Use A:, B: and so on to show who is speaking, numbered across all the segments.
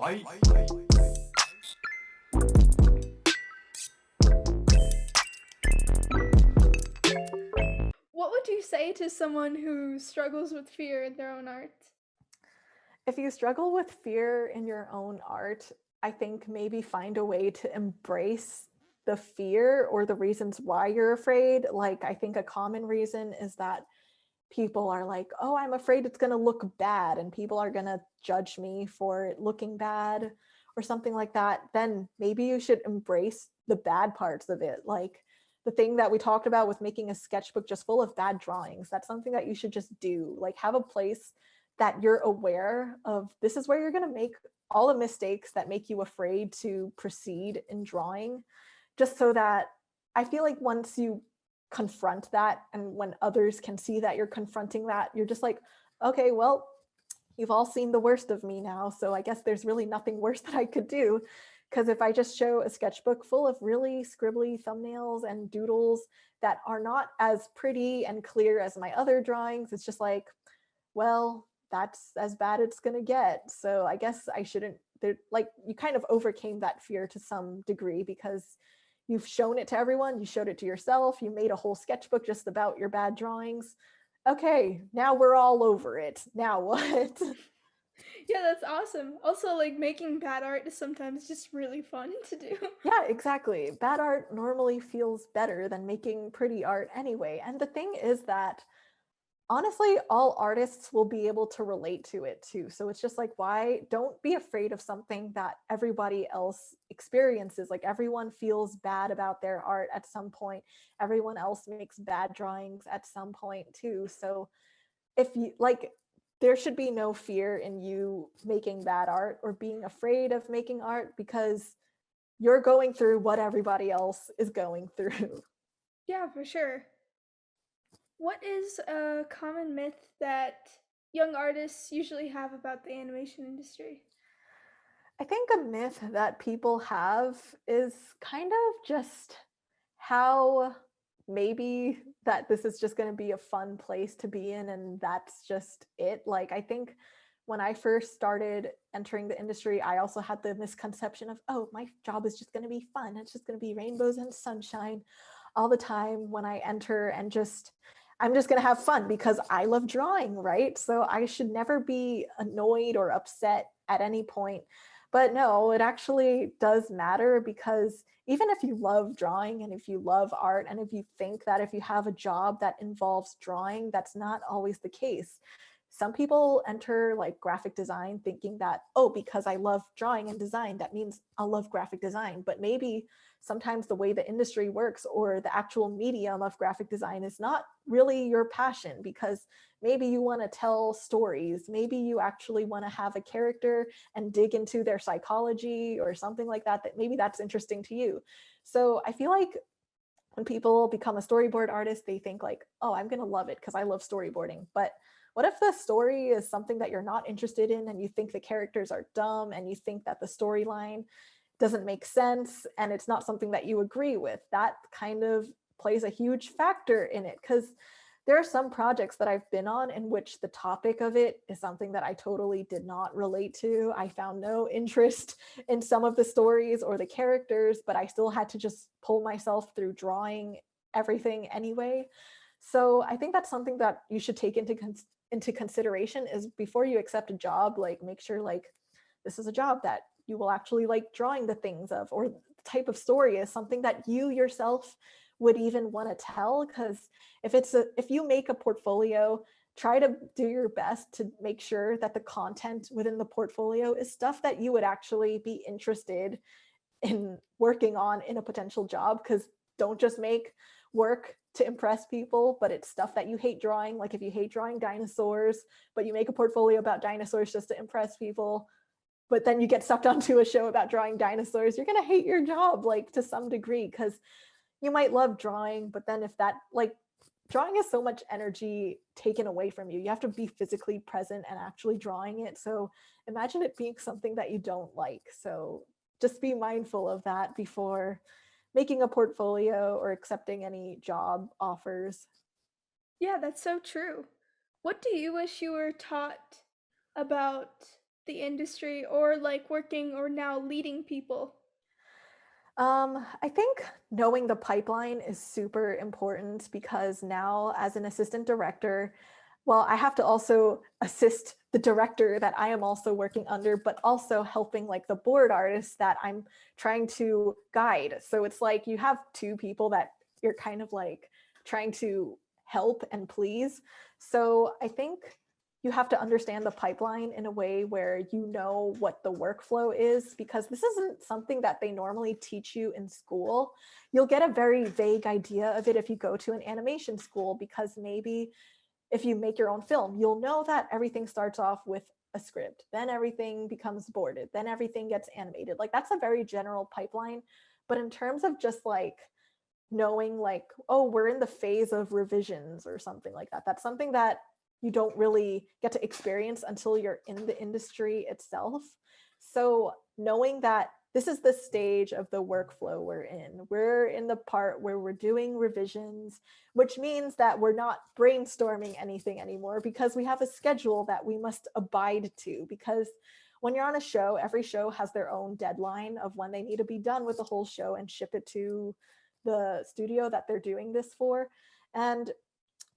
A: What would you say to someone who struggles with fear in their own art?
B: If you struggle with fear in your own art, I think maybe find a way to embrace the fear or the reasons why you're afraid. Like, I think a common reason is that people are like, oh, I'm afraid it's going to look bad and people are going to judge me for it looking bad or something like that. Then maybe you should embrace the bad parts of it. Like the thing that we talked about with making a sketchbook just full of bad drawings. That's something that you should just do. Like have a place that you're aware of. This is where you're going to make all the mistakes that make you afraid to proceed in drawing, just so that I feel like once you confront that and when others can see that you're confronting that, you're just like, okay, well, you've all seen the worst of me now, so I guess there's really nothing worse that I could do. Because if I just show a sketchbook full of really scribbly thumbnails and doodles that are not as pretty and clear as my other drawings, it's just like, well, that's as bad it's going to get. So I guess I shouldn't, like, you kind of overcame that fear to some degree because you've shown it to everyone, you showed it to yourself, you made a whole sketchbook just about your bad drawings. Okay, now we're all over it. Now what?
A: Yeah, that's awesome. Also, like making bad art is sometimes just really fun to do.
B: Yeah, exactly. Bad art normally feels better than making pretty art anyway. And the thing is that honestly, all artists will be able to relate to it too. So it's just like, why don't be afraid of something that everybody else experiences? Like everyone feels bad about their art at some point. Everyone else makes bad drawings at some point too. So if you like, there should be no fear in you making bad art or being afraid of making art because you're going through what everybody else is going through.
A: Yeah, for sure. What is a common myth that young artists usually have about the animation industry?
B: I think a myth that people have is kind of just how maybe that this is just going to be a fun place to be in and that's just it. Like, I think when I first started entering the industry, I also had the misconception of, oh, my job is just going to be fun. It's just going to be rainbows and sunshine all the time when I enter and just I'm just going to have fun because I love drawing, right? So I should never be annoyed or upset at any point. But no, it actually does matter because even if you love drawing and if you love art and if you think that if you have a job that involves drawing, that's not always the case. Some people enter like graphic design thinking that, oh, because I love drawing and design, that means I'll love graphic design. But maybe sometimes the way the industry works or the actual medium of graphic design is not really your passion because maybe you want to tell stories. Maybe you actually want to have a character and dig into their psychology or something like that, that maybe that's interesting to you. So I feel like when people become a storyboard artist, they think like, oh, I'm going to love it because I love storyboarding. But what if the story is something that you're not interested in and you think the characters are dumb and you think that the storyline doesn't make sense and it's not something that you agree with? That kind of plays a huge factor in it because there are some projects that I've been on in which the topic of it is something that I totally did not relate to. I found no interest in some of the stories or the characters, but I still had to just pull myself through drawing everything anyway. So I think that's something that you should take into consideration is before you accept a job, like make sure like this is a job that you will actually like drawing the things of, or the type of story is something that you yourself would even want to tell. Because if you make a portfolio, try to do your best to make sure that the content within the portfolio is stuff that you would actually be interested in working on in a potential job. Because don't just make work to impress people, but it's stuff that you hate drawing. Like if you hate drawing dinosaurs, but you make a portfolio about dinosaurs just to impress people, but then you get sucked onto a show about drawing dinosaurs, you're going to hate your job like to some degree because you might love drawing, but then if that like drawing is so much energy taken away from you. You have to be physically present and actually drawing it. So imagine it being something that you don't like. So just be mindful of that before making a portfolio or accepting any job offers.
A: Yeah, that's so true. What do you wish you were taught about the industry or like working or now leading people?
B: I think knowing the pipeline is super important because now, as an assistant director, well, I have to also assist the director that I am also working under, but also helping like the board artists that I'm trying to guide. So it's like you have two people that you're kind of like trying to help and please. So I think you have to understand the pipeline in a way where you know what the workflow is, because this isn't something that they normally teach you in school. You'll get a very vague idea of it if you go to an animation school, because maybe if you make your own film, you'll know that everything starts off with a script, then everything becomes boarded, then everything gets animated. Like that's a very general pipeline. But in terms of just like knowing like, oh, we're in the phase of revisions or something like that, that's something that you don't really get to experience until you're in the industry itself. So knowing that this is the stage of the workflow we're in the part where we're doing revisions, which means that we're not brainstorming anything anymore because we have a schedule that we must abide to. Because when you're on a show, every show has their own deadline of when they need to be done with the whole show and ship it to the studio that they're doing this for. And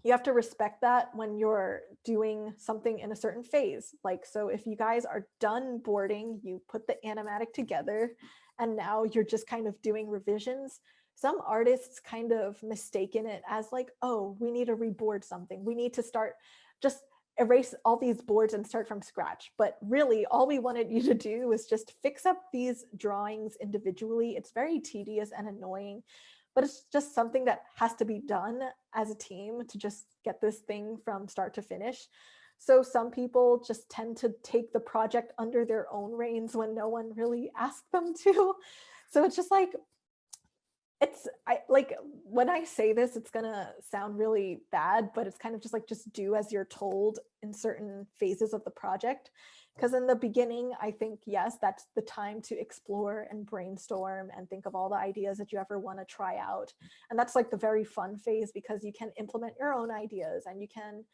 B: you have to respect that when you're doing something in a certain phase. Like, so if you guys are done boarding, you put the animatic together, and now you're just kind of doing revisions. Some artists kind of mistaken it as like, oh, we need to reboard something. We need to start, just erase all these boards and start from scratch. But really, all we wanted you to do was just fix up these drawings individually. It's very tedious and annoying, but it's just something that has to be done as a team to just get this thing from start to finish. So some people just tend to take the project under their own reins when no one really asked them to. So it's just like, it's I like when I say this, it's gonna sound really bad, but it's kind of just like, just do as you're told in certain phases of the project. Because in the beginning, I think, yes, that's the time to explore and brainstorm and think of all the ideas that you ever want to try out. And that's like the very fun phase, because you can implement your own ideas and you can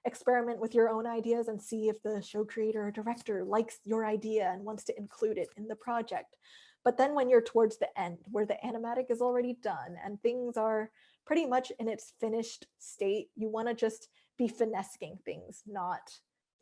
B: experiment with your own ideas and see if the show creator or director likes your idea and wants to include it in the project. But then when you're towards the end, where the animatic is already done and things are pretty much in its finished state, you want to just be finessing things, not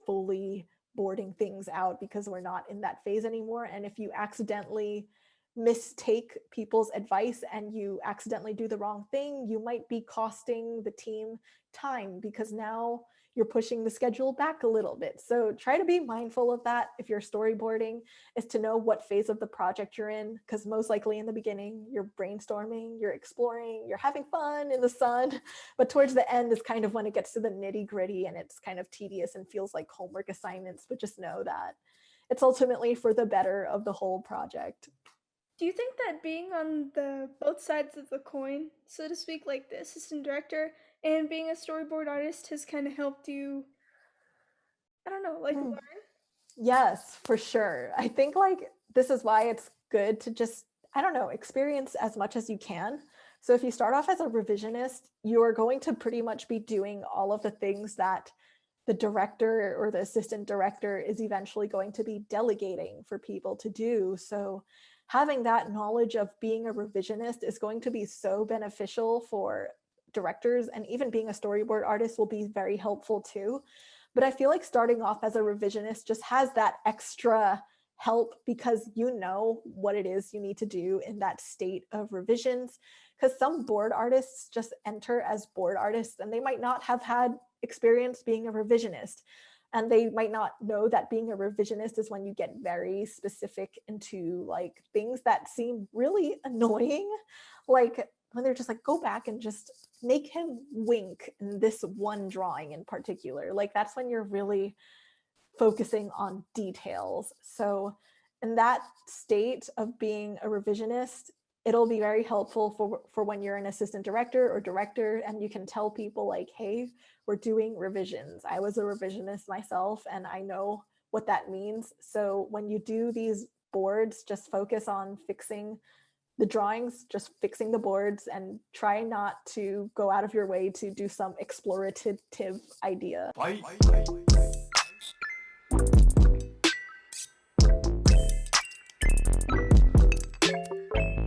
B: fully boarding things out, because we're not in that phase anymore. And if you accidentally mistake people's advice and you accidentally do the wrong thing, you might be costing the team time, because now you're pushing the schedule back a little bit. So try to be mindful of that if you're storyboarding, is to know what phase of the project you're in, because most likely in the beginning you're brainstorming, you're exploring, you're having fun in the sun, but towards the end is kind of when it gets to the nitty gritty and it's kind of tedious and feels like homework assignments. But just know that it's ultimately for the better of the whole project.
A: Do you think that being on the both sides of the coin, so to speak, like the assistant director and being a storyboard artist has kind of helped you, I don't know, like
B: Mm.
A: learn?
B: Yes, for sure. I think like this is why it's good to just, I don't know, experience as much as you can. So if you start off as a revisionist, you are going to pretty much be doing all of the things that the director or the assistant director is eventually going to be delegating for people to do. So having that knowledge of being a revisionist is going to be so beneficial for directors, and even being a storyboard artist will be very helpful too. But I feel like starting off as a revisionist just has that extra help, because you know what it is you need to do in that state of revisions. Because some board artists just enter as board artists and they might not have had experience being a revisionist. And they might not know that being a revisionist is when you get very specific into like things that seem really annoying. Like when they're just like, go back and just make him wink in this one drawing in particular. Like that's when you're really focusing on details. So in that state of being a revisionist, it'll be very helpful for when you're an assistant director or director and you can tell people like, hey, we're doing revisions. I was a revisionist myself and I know what that means. So when you do these boards, just focus on fixing the drawings, just fixing the boards, and try not to go out of your way to do some explorative idea.